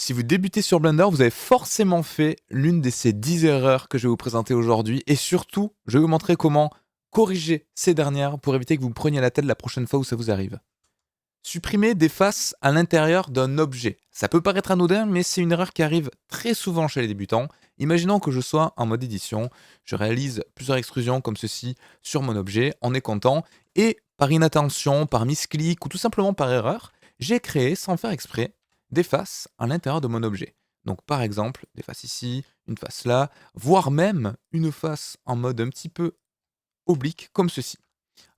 Si vous débutez sur Blender, vous avez forcément fait l'une de ces 10 erreurs que je vais vous présenter aujourd'hui et surtout, je vais vous montrer comment corriger ces dernières pour éviter que vous me preniez la tête la prochaine fois où ça vous arrive. Supprimer des faces à l'intérieur d'un objet. Ça peut paraître anodin, mais c'est une erreur qui arrive très souvent chez les débutants. Imaginons que je sois en mode édition, je réalise plusieurs extrusions comme ceci sur mon objet, on est content, et par inattention, par misclic ou tout simplement par erreur, j'ai créé sans faire exprès des faces à l'intérieur de mon objet. Donc par exemple, des faces ici, une face là, voire même une face en mode un petit peu oblique comme ceci.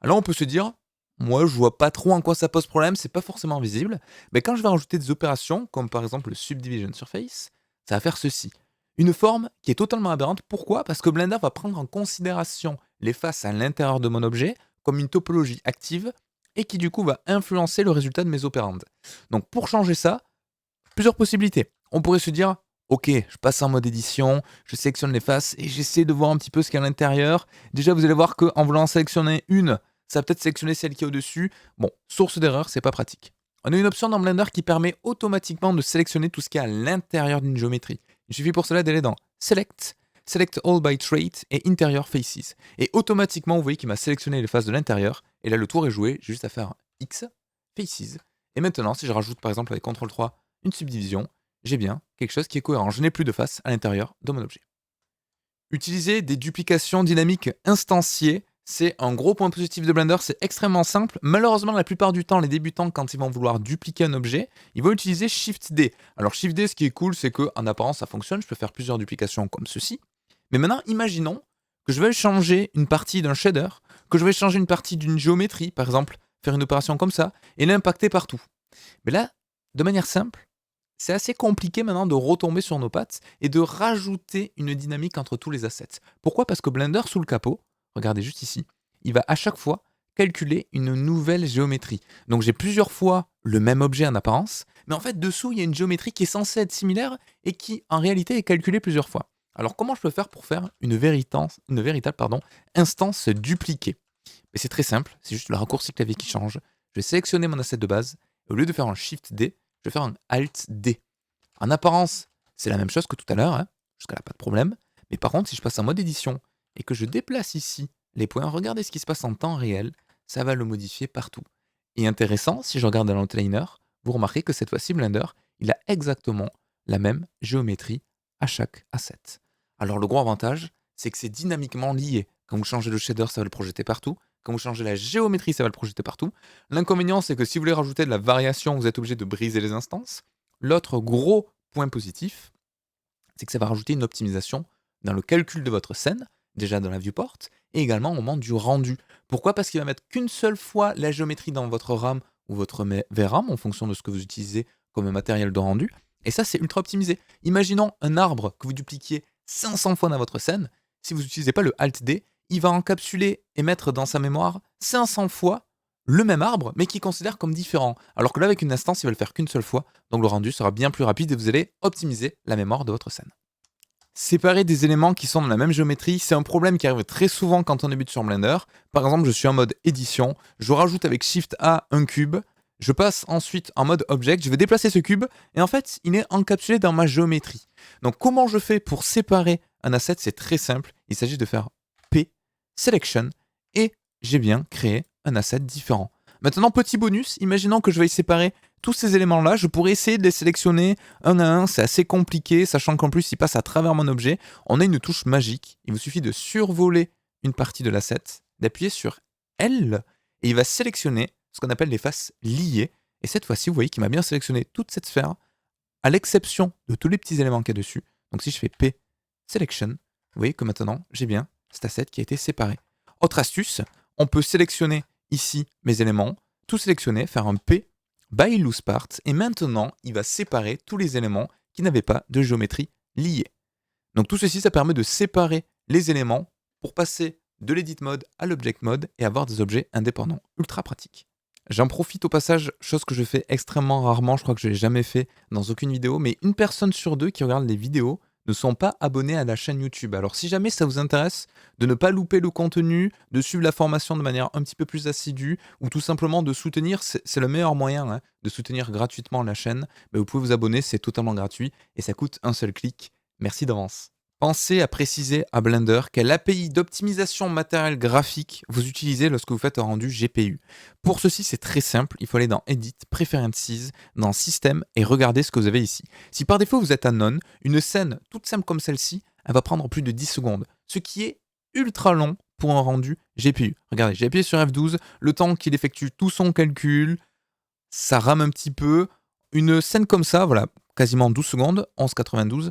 Alors on peut se dire, moi je vois pas trop en quoi ça pose problème, c'est pas forcément visible. Mais quand je vais rajouter des opérations, comme par exemple le Subdivision Surface, ça va faire ceci. Une forme qui est totalement aberrante. Pourquoi? Parce que Blender va prendre en considération les faces à l'intérieur de mon objet comme une topologie active et qui du coup va influencer le résultat de mes opérandes. Donc pour changer ça, plusieurs possibilités. On pourrait se dire, ok, je passe en mode édition, je sélectionne les faces et j'essaie de voir un petit peu ce qu'il y a à l'intérieur. Déjà, vous allez voir qu'en voulant en sélectionner une, ça va peut-être sélectionner celle qui est au-dessus. Bon, source d'erreur, c'est pas pratique. On a une option dans Blender qui permet automatiquement de sélectionner tout ce qui est à l'intérieur d'une géométrie. Il suffit pour cela d'aller dans Select, Select All by Trait et Interior Faces. Et automatiquement, vous voyez qu'il m'a sélectionné les faces de l'intérieur. Et là, le tour est joué, j'ai juste à faire un X, Faces. Et maintenant, si je rajoute par exemple avec CTRL3 une subdivision, j'ai bien quelque chose qui est cohérent. Je n'ai plus de face à l'intérieur de mon objet. Utiliser des duplications dynamiques instanciées, c'est un gros point positif de Blender, c'est extrêmement simple. Malheureusement, la plupart du temps, les débutants, quand ils vont vouloir dupliquer un objet, ils vont utiliser Shift D. Alors Shift D, ce qui est cool, c'est qu'en apparence, ça fonctionne. Je peux faire plusieurs duplications comme ceci. Mais maintenant, imaginons que je vais changer une partie d'un shader, que je vais changer une partie d'une géométrie, par exemple, faire une opération comme ça, et l'impacter partout. Mais là, de manière simple, c'est assez compliqué maintenant de retomber sur nos pattes et de rajouter une dynamique entre tous les assets. Pourquoi? Parce que Blender, sous le capot, regardez juste ici, il va à chaque fois calculer une nouvelle géométrie. Donc j'ai plusieurs fois le même objet en apparence, mais en fait dessous il y a une géométrie qui est censée être similaire et qui en réalité est calculée plusieurs fois. Alors comment je peux faire pour faire une véritable instance dupliquée? Mais c'est très simple, c'est juste le raccourci clavier qui change. Je vais sélectionner mon asset de base, et au lieu de faire un Shift D, je vais faire un Alt D. En apparence, c'est la même chose que tout à l'heure, hein, jusqu'à là pas de problème. Mais par contre, si je passe en mode édition et que je déplace ici les points, regardez ce qui se passe en temps réel, ça va le modifier partout. Et intéressant, si je regarde dans l'outliner, vous remarquez que cette fois-ci, Blender, il a exactement la même géométrie à chaque asset. Alors le gros avantage, c'est que c'est dynamiquement lié. Quand vous changez le shader, ça va le projeter partout. Quand vous changez la géométrie, ça va le projeter partout. L'inconvénient, c'est que si vous voulez rajouter de la variation, vous êtes obligé de briser les instances. L'autre gros point positif, c'est que ça va rajouter une optimisation dans le calcul de votre scène, déjà dans la viewport, et également au moment du rendu. Pourquoi? Parce qu'il va mettre qu'une seule fois la géométrie dans votre RAM ou votre VRAM, en fonction de ce que vous utilisez comme matériel de rendu, et ça, c'est ultra optimisé. Imaginons un arbre que vous dupliquiez 500 fois dans votre scène, si vous n'utilisez pas le Alt-D, il va encapsuler et mettre dans sa mémoire 500 fois le même arbre, mais qu'il considère comme différent. Alors que là, avec une instance, il va le faire qu'une seule fois, donc le rendu sera bien plus rapide et vous allez optimiser la mémoire de votre scène. Séparer des éléments qui sont dans la même géométrie, c'est un problème qui arrive très souvent quand on débute sur Blender. Par exemple, je suis en mode édition, je rajoute avec Shift A un cube, je passe ensuite en mode object, je vais déplacer ce cube, et en fait, il est encapsulé dans ma géométrie. Donc comment je fais pour séparer un asset? C'est très simple, il s'agit de faire P, Selection, et j'ai bien créé un asset différent. Maintenant, petit bonus, imaginons que je veuille séparer tous ces éléments-là, je pourrais essayer de les sélectionner un à un, c'est assez compliqué, sachant qu'en plus, ils passent à travers mon objet. On a une touche magique, il vous suffit de survoler une partie de l'asset, d'appuyer sur L, et il va sélectionner ce qu'on appelle les faces liées. Et cette fois-ci, vous voyez qu'il m'a bien sélectionné toute cette sphère, à l'exception de tous les petits éléments qu'il y a dessus. Donc si je fais P, Selection, vous voyez que maintenant, j'ai bien cet asset qui a été séparé. Autre astuce, on peut sélectionner ici mes éléments, tout sélectionner, faire un P, by loose part, et maintenant, il va séparer tous les éléments qui n'avaient pas de géométrie liée. Donc tout ceci, ça permet de séparer les éléments pour passer de l'edit mode à l'object mode et avoir des objets indépendants. Ultra pratique. J'en profite au passage, chose que je fais extrêmement rarement, je crois que je ne l'ai jamais fait dans aucune vidéo, mais une personne sur deux qui regarde les vidéos ne sont pas abonnés à la chaîne YouTube. Alors si jamais ça vous intéresse de ne pas louper le contenu, de suivre la formation de manière un petit peu plus assidue, ou tout simplement de soutenir, c'est le meilleur moyen de soutenir gratuitement la chaîne, vous pouvez vous abonner, c'est totalement gratuit et ça coûte un seul clic. Merci d'avance. Pensez à préciser à Blender quelle API d'optimisation matériel graphique vous utilisez lorsque vous faites un rendu GPU. Pour ceci, c'est très simple, il faut aller dans Edit, Preferences, dans Système et regarder ce que vous avez ici. Si par défaut vous êtes à None, une scène toute simple comme celle-ci, elle va prendre plus de 10 secondes, ce qui est ultra long pour un rendu GPU. Regardez, j'ai appuyé sur F12, le temps qu'il effectue tout son calcul, ça rame un petit peu. Une scène comme ça, voilà, quasiment 12 secondes, 11,92,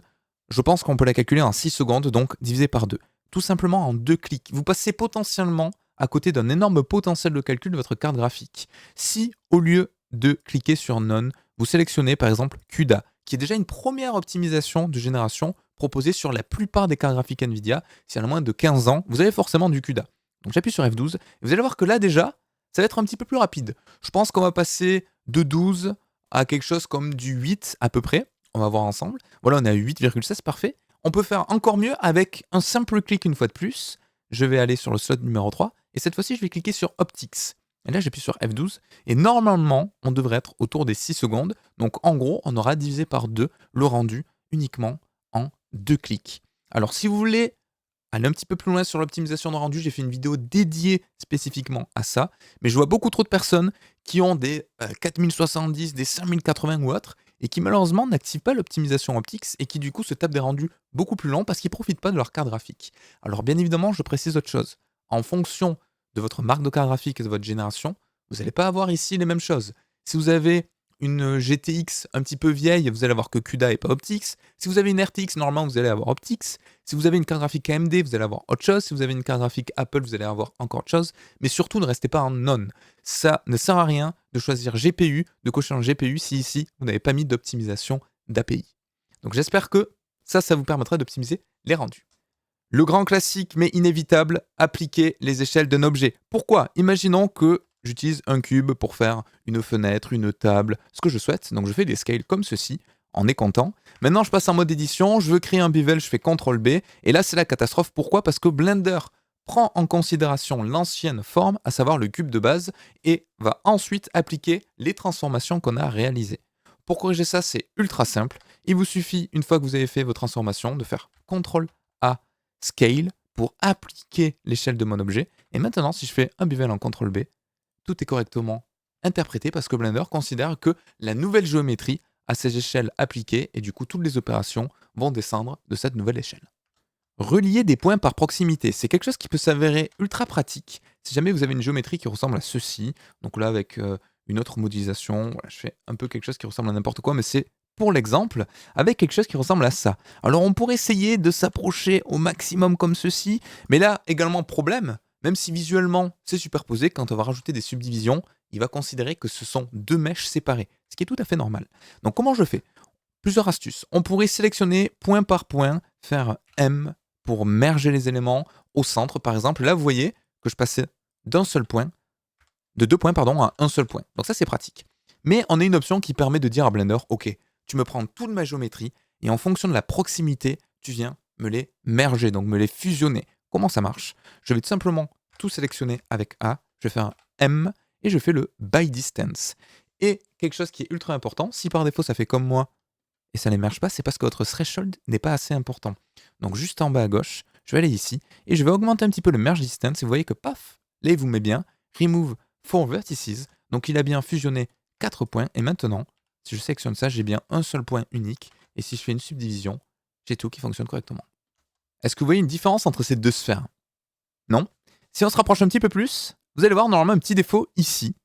je pense qu'on peut la calculer en 6 secondes, donc divisé par 2. Tout simplement en 2 clics. Vous passez potentiellement à côté d'un énorme potentiel de calcul de votre carte graphique. Si, au lieu de cliquer sur None, vous sélectionnez par exemple CUDA, qui est déjà une première optimisation de génération proposée sur la plupart des cartes graphiques NVIDIA, si elle a moins de 15 ans, vous avez forcément du CUDA. Donc j'appuie sur F12, et vous allez voir que là déjà, ça va être un petit peu plus rapide. Je pense qu'on va passer de 12 à quelque chose comme du 8 à peu près. On va voir ensemble. Voilà, on est à 8,16, parfait. On peut faire encore mieux avec un simple clic une fois de plus. Je vais aller sur le slot numéro 3 et cette fois-ci, je vais cliquer sur Optics. Et là, j'appuie sur F12 et normalement, on devrait être autour des 6 secondes. Donc en gros, on aura divisé par 2 le rendu uniquement en 2 clics. Alors si vous voulez aller un petit peu plus loin sur l'optimisation de rendu, j'ai fait une vidéo dédiée spécifiquement à ça. Mais je vois beaucoup trop de personnes qui ont des 4070, des 5080 ou autres et qui malheureusement n'activent pas l'optimisation Optics et qui du coup se tapent des rendus beaucoup plus longs parce qu'ils ne profitent pas de leur carte graphique. Alors bien évidemment, je précise autre chose. En fonction de votre marque de carte graphique et de votre génération, vous n'allez pas avoir ici les mêmes choses. Si vous avez une GTX un petit peu vieille, vous allez avoir que CUDA et pas Optics. Si vous avez une RTX, normalement, vous allez avoir Optics. Si vous avez une carte graphique AMD, vous allez avoir autre chose. Si vous avez une carte graphique Apple, vous allez avoir encore autre chose. Mais surtout, ne restez pas en None. Ça ne sert à rien de choisir GPU, de cocher en GPU si ici, vous n'avez pas mis d'optimisation d'API. Donc j'espère que ça vous permettra d'optimiser les rendus. Le grand classique, mais inévitable, appliquer les échelles d'un objet. Pourquoi ? Imaginons que j'utilise un cube pour faire une fenêtre, une table, ce que je souhaite. Donc je fais des scales comme ceci, on est content. Maintenant je passe en mode édition, je veux créer un bevel, je fais CTRL B. Et là c'est la catastrophe. Pourquoi ? Parce que Blender prend en considération l'ancienne forme, à savoir le cube de base, et va ensuite appliquer les transformations qu'on a réalisées. Pour corriger ça, c'est ultra simple. Il vous suffit, une fois que vous avez fait vos transformations, de faire CTRL A Scale pour appliquer l'échelle de mon objet. Et maintenant, si je fais un bevel en CTRL B, tout est correctement interprété parce que Blender considère que la nouvelle géométrie a ses échelles appliquées et du coup, toutes les opérations vont descendre de cette nouvelle échelle. Relier des points par proximité, c'est quelque chose qui peut s'avérer ultra pratique si jamais vous avez une géométrie qui ressemble à ceci. Donc là, avec une autre modélisation, voilà, je fais un peu quelque chose qui ressemble à n'importe quoi, mais c'est pour l'exemple, avec quelque chose qui ressemble à ça. Alors on pourrait essayer de s'approcher au maximum comme ceci, mais là, également problème, même si visuellement c'est superposé, quand on va rajouter des subdivisions, il va considérer que ce sont deux mèches séparées, ce qui est tout à fait normal. Donc comment je fais ? Plusieurs astuces. On pourrait sélectionner point par point, faire M pour merger les éléments au centre, par exemple. Là, vous voyez que je passais de 2 points à un seul point. Donc ça, c'est pratique. Mais on a une option qui permet de dire à Blender, ok, tu me prends toute ma géométrie et en fonction de la proximité, tu viens me les merger, donc me les fusionner. Comment ça marche ? Je vais tout simplement tout sélectionner avec A, je vais faire un M et je fais le by distance. Et quelque chose qui est ultra important, si par défaut ça fait comme moi et ça n'émerge pas, c'est parce que votre threshold n'est pas assez important. Donc juste en bas à gauche, je vais aller ici et je vais augmenter un petit peu le merge distance et vous voyez que paf, là il vous met bien, remove 4 vertices, donc il a bien fusionné 4 points et maintenant, si je sélectionne ça, j'ai bien un seul point unique et si je fais une subdivision, j'ai tout qui fonctionne correctement. Est-ce que vous voyez une différence entre ces deux sphères ? Non ? Si on se rapproche un petit peu plus, vous allez voir normalement un petit défaut ici,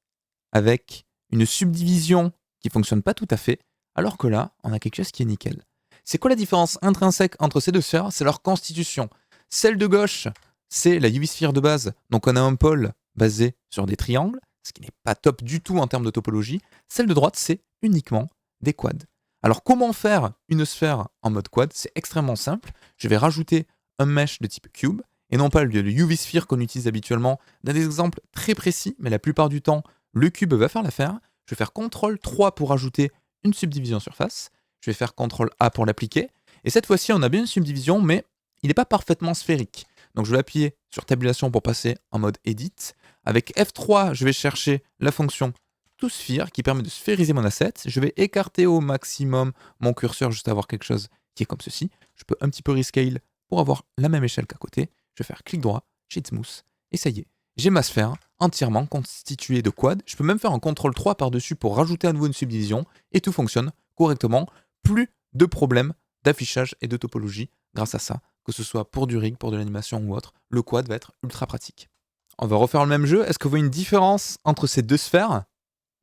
avec une subdivision qui ne fonctionne pas tout à fait, alors que là, on a quelque chose qui est nickel. C'est quoi la différence intrinsèque entre ces deux sphères ? C'est leur constitution. Celle de gauche, c'est la UV-sphere de base, donc on a un pôle basé sur des triangles, ce qui n'est pas top du tout en termes de topologie. Celle de droite, c'est uniquement des quads. Alors comment faire une sphère en mode quad ? C'est extrêmement simple. Je vais rajouter un mesh de type cube, et non pas le UV-sphere qu'on utilise habituellement. Dans des exemples très précis, mais la plupart du temps, le cube va faire l'affaire. Je vais faire CTRL 3 pour ajouter une subdivision surface. Je vais faire CTRL A pour l'appliquer. Et cette fois-ci, on a bien une subdivision, mais il n'est pas parfaitement sphérique. Donc je vais appuyer sur tabulation pour passer en mode edit. Avec F3, je vais chercher la fonction toSphere qui permet de sphériser mon asset. Je vais écarter au maximum mon curseur juste à avoir quelque chose qui est comme ceci. Je peux un petit peu rescale pour avoir la même échelle qu'à côté. Je vais faire clic droit, Shade Smooth, et ça y est. J'ai ma sphère entièrement constituée de quads. Je peux même faire un CTRL 3 par-dessus pour rajouter à nouveau une subdivision et tout fonctionne correctement. Plus de problèmes d'affichage et de topologie grâce à ça, que ce soit pour du rig, pour de l'animation ou autre. Le quad va être ultra pratique. On va refaire le même jeu. Est-ce que vous voyez une différence entre ces deux sphères?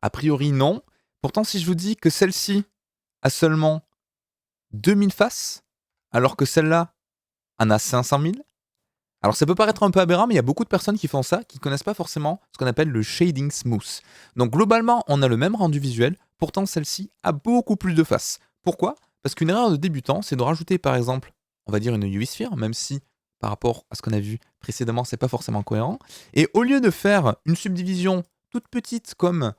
A priori, non. Pourtant, si je vous dis que celle-ci a seulement 2000 faces, alors que celle-là en a 500 000, alors ça peut paraître un peu aberrant, mais il y a beaucoup de personnes qui font ça, qui ne connaissent pas forcément ce qu'on appelle le shading smooth. Donc globalement, on a le même rendu visuel, pourtant celle-ci a beaucoup plus de faces. Pourquoi? Parce qu'une erreur de débutant, c'est de rajouter par exemple, on va dire une UV sphere, même si par rapport à ce qu'on a vu précédemment, c'est pas forcément cohérent. Et au lieu de faire une subdivision toute petite comme,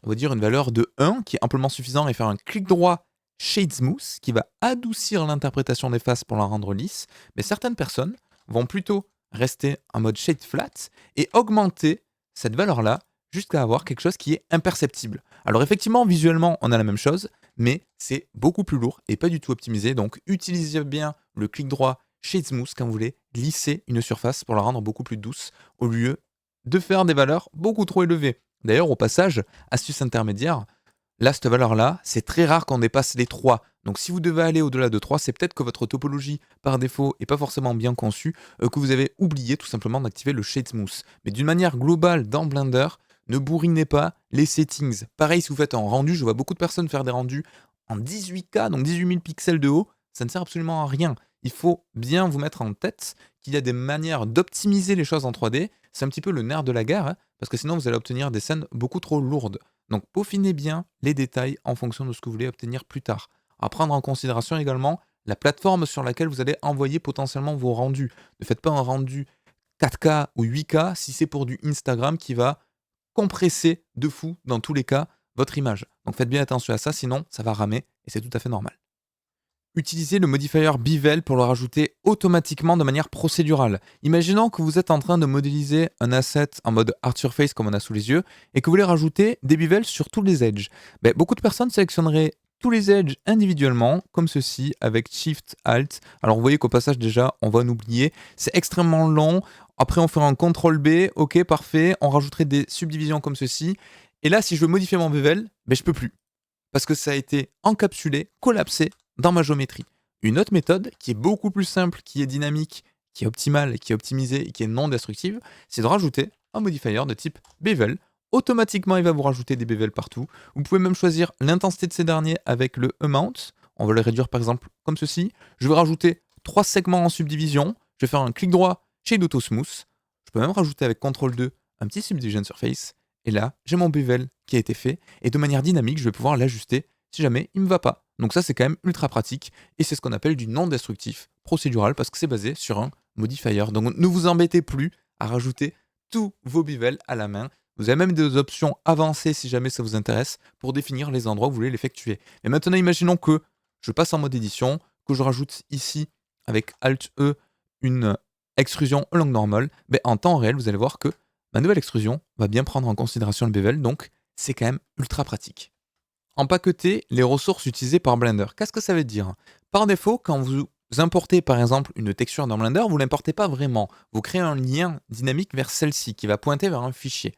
on va dire une valeur de 1, qui est amplement suffisant, et faire un clic droit Shade Smooth, qui va adoucir l'interprétation des faces pour la rendre lisse, mais certaines personnes vont plutôt rester en mode Shade Flat et augmenter cette valeur-là jusqu'à avoir quelque chose qui est imperceptible. Alors effectivement, visuellement, on a la même chose, mais c'est beaucoup plus lourd et pas du tout optimisé. Donc utilisez bien le clic droit Shade Smooth quand vous voulez lisser une surface pour la rendre beaucoup plus douce au lieu de faire des valeurs beaucoup trop élevées. D'ailleurs, au passage, astuce intermédiaire, là, cette valeur-là, c'est très rare qu'on dépasse les 3. Donc si vous devez aller au-delà de 3, c'est peut-être que votre topologie, par défaut, n'est pas forcément bien conçue, que vous avez oublié tout simplement d'activer le Shade Smooth. Mais d'une manière globale, dans Blender, ne bourrinez pas les settings. Pareil, si vous faites un rendu, je vois beaucoup de personnes faire des rendus en 18K, donc 18 000 pixels de haut, ça ne sert absolument à rien. Il faut bien vous mettre en tête qu'il y a des manières d'optimiser les choses en 3D. C'est un petit peu le nerf de la guerre, hein, parce que sinon vous allez obtenir des scènes beaucoup trop lourdes. Donc peaufinez bien les détails en fonction de ce que vous voulez obtenir plus tard. À prendre en considération également la plateforme sur laquelle vous allez envoyer potentiellement vos rendus. Ne faites pas un rendu 4K ou 8K si c'est pour du Instagram qui va compresser de fou dans tous les cas votre image. Donc faites bien attention à ça, sinon ça va ramer et c'est tout à fait normal. Utilisez le modifier Bevel pour le rajouter automatiquement de manière procédurale. Imaginons que vous êtes en train de modéliser un asset en mode Art Surface comme on a sous les yeux et que vous voulez rajouter des bevels sur tous les edges. Beaucoup de personnes sélectionneraient tous les edges individuellement, comme ceci, avec Shift Alt. Alors vous voyez qu'au passage déjà, on va en oublier. C'est extrêmement long. Après, on fera un CTRL B. Ok, parfait. On rajouterait des subdivisions comme ceci. Et là, si je veux modifier mon bevel, je peux plus. Parce que ça a été encapsulé, collapsé dans ma géométrie. Une autre méthode qui est beaucoup plus simple, qui est dynamique, qui est optimale, qui est optimisée et qui est non destructive, c'est de rajouter un modifier de type bevel. Automatiquement, il va vous rajouter des bevels partout. Vous pouvez même choisir l'intensité de ces derniers avec le amount. On va le réduire par exemple comme ceci. Je vais rajouter 3 segments en subdivision. Je vais faire un clic droit chez Auto Smooth. Je peux même rajouter avec CTRL 2 un petit Subdivision Surface. Et là, j'ai mon bevel qui a été fait. Et de manière dynamique, je vais pouvoir l'ajuster si jamais il ne me va pas. Donc ça, c'est quand même ultra pratique. Et c'est ce qu'on appelle du non-destructif procédural parce que c'est basé sur un modifier. Donc ne vous embêtez plus à rajouter tous vos bevels à la main. Vous avez même des options avancées si jamais ça vous intéresse pour définir les endroits où vous voulez l'effectuer. Et maintenant, imaginons que je passe en mode édition, que je rajoute ici avec Alt-E une extrusion langue normale. En temps réel, vous allez voir que ma nouvelle extrusion va bien prendre en considération le bevel. Donc c'est quand même ultra pratique. Empaqueter les ressources utilisées par Blender. Qu'est-ce que ça veut dire? Par défaut, quand vous importez par exemple une texture dans Blender, vous ne l'importez pas vraiment. Vous créez un lien dynamique vers celle-ci qui va pointer vers un fichier.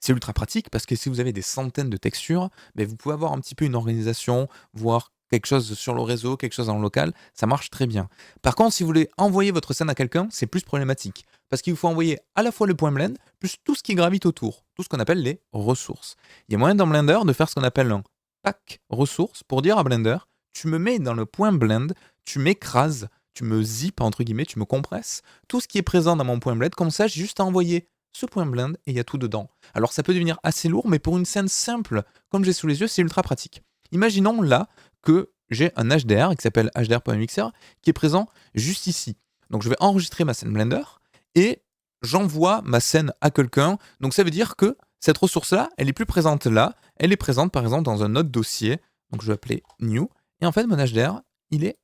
C'est ultra pratique parce que si vous avez des centaines de textures, vous pouvez avoir un petit peu une organisation, voir quelque chose sur le réseau, quelque chose en local, ça marche très bien. Par contre, si vous voulez envoyer votre scène à quelqu'un, c'est plus problématique. Parce qu'il vous faut envoyer à la fois le point blend, plus tout ce qui gravite autour, tout ce qu'on appelle les ressources. Il y a moyen dans Blender de faire ce qu'on appelle un pack ressources pour dire à Blender, tu me mets dans le point blend, tu m'écrases, tu me zippes entre guillemets, tu me compresses, tout ce qui est présent dans mon point blend, comme ça j'ai juste à envoyer ce point blend et il y a tout dedans. Alors ça peut devenir assez lourd, mais pour une scène simple, comme j'ai sous les yeux, c'est ultra pratique. Imaginons là que j'ai un HDR qui s'appelle HDR.mixer qui est présent juste ici. Donc je vais enregistrer ma scène Blender et j'envoie ma scène à quelqu'un. Donc ça veut dire que cette ressource-là, elle est plus présente là, elle est présente par exemple dans un autre dossier. Donc je vais appeler New. Et en fait, mon HDR, il est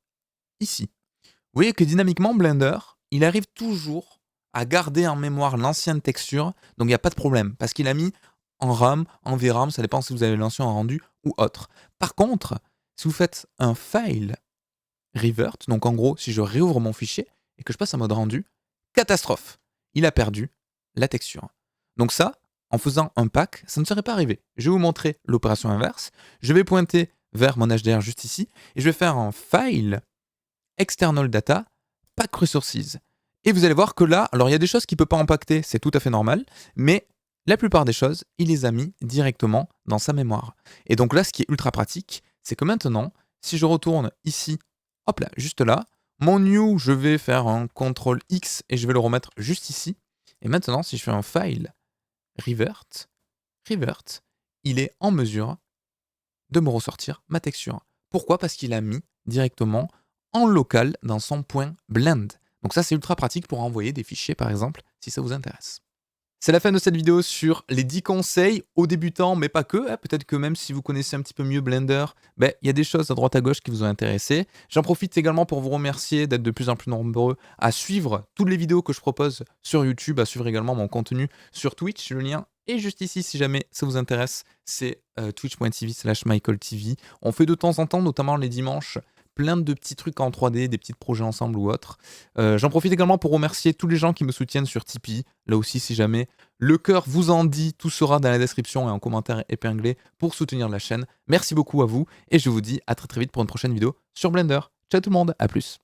ici. Vous voyez que dynamiquement, Blender, il arrive toujours à garder en mémoire l'ancienne texture, donc il n'y a pas de problème, parce qu'il a mis en RAM, en VRAM, ça dépend si vous avez l'ancien rendu ou autre. Par contre, si vous faites un file revert, donc en gros, si je réouvre mon fichier et que je passe en mode rendu, catastrophe, il a perdu la texture. Donc ça, en faisant un pack, ça ne serait pas arrivé. Je vais vous montrer l'opération inverse. Je vais pointer vers mon HDR juste ici et je vais faire un file external data pack resources. Et vous allez voir que là, alors il y a des choses qui ne peuvent pas impacter, c'est tout à fait normal, mais la plupart des choses, il les a mis directement dans sa mémoire. Et donc là, ce qui est ultra pratique, c'est que maintenant, si je retourne ici, hop là, juste là, mon new, je vais faire un CTRL X et je vais le remettre juste ici. Et maintenant, si je fais un file revert, il est en mesure de me ressortir ma texture. Pourquoi? Parce qu'il a mis directement en local dans son point blend. Donc ça, c'est ultra pratique pour envoyer des fichiers, par exemple, si ça vous intéresse. C'est la fin de cette vidéo sur les 10 conseils aux débutants, mais pas que. Peut-être que même si vous connaissez un petit peu mieux Blender, il y a des choses à droite à gauche qui vous ont intéressé. J'en profite également pour vous remercier d'être de plus en plus nombreux à suivre toutes les vidéos que je propose sur YouTube, à suivre également mon contenu sur Twitch. Le lien est juste ici si jamais ça vous intéresse. C'est twitch.tv/MichaelTV. On fait de temps en temps, notamment les dimanches, plein de petits trucs en 3D, des petits projets ensemble ou autres. J'en profite également pour remercier tous les gens qui me soutiennent sur Tipeee. Là aussi, si jamais le cœur vous en dit, tout sera dans la description et en commentaire épinglé pour soutenir la chaîne. Merci beaucoup à vous et je vous dis à très très vite pour une prochaine vidéo sur Blender. Ciao tout le monde, à plus.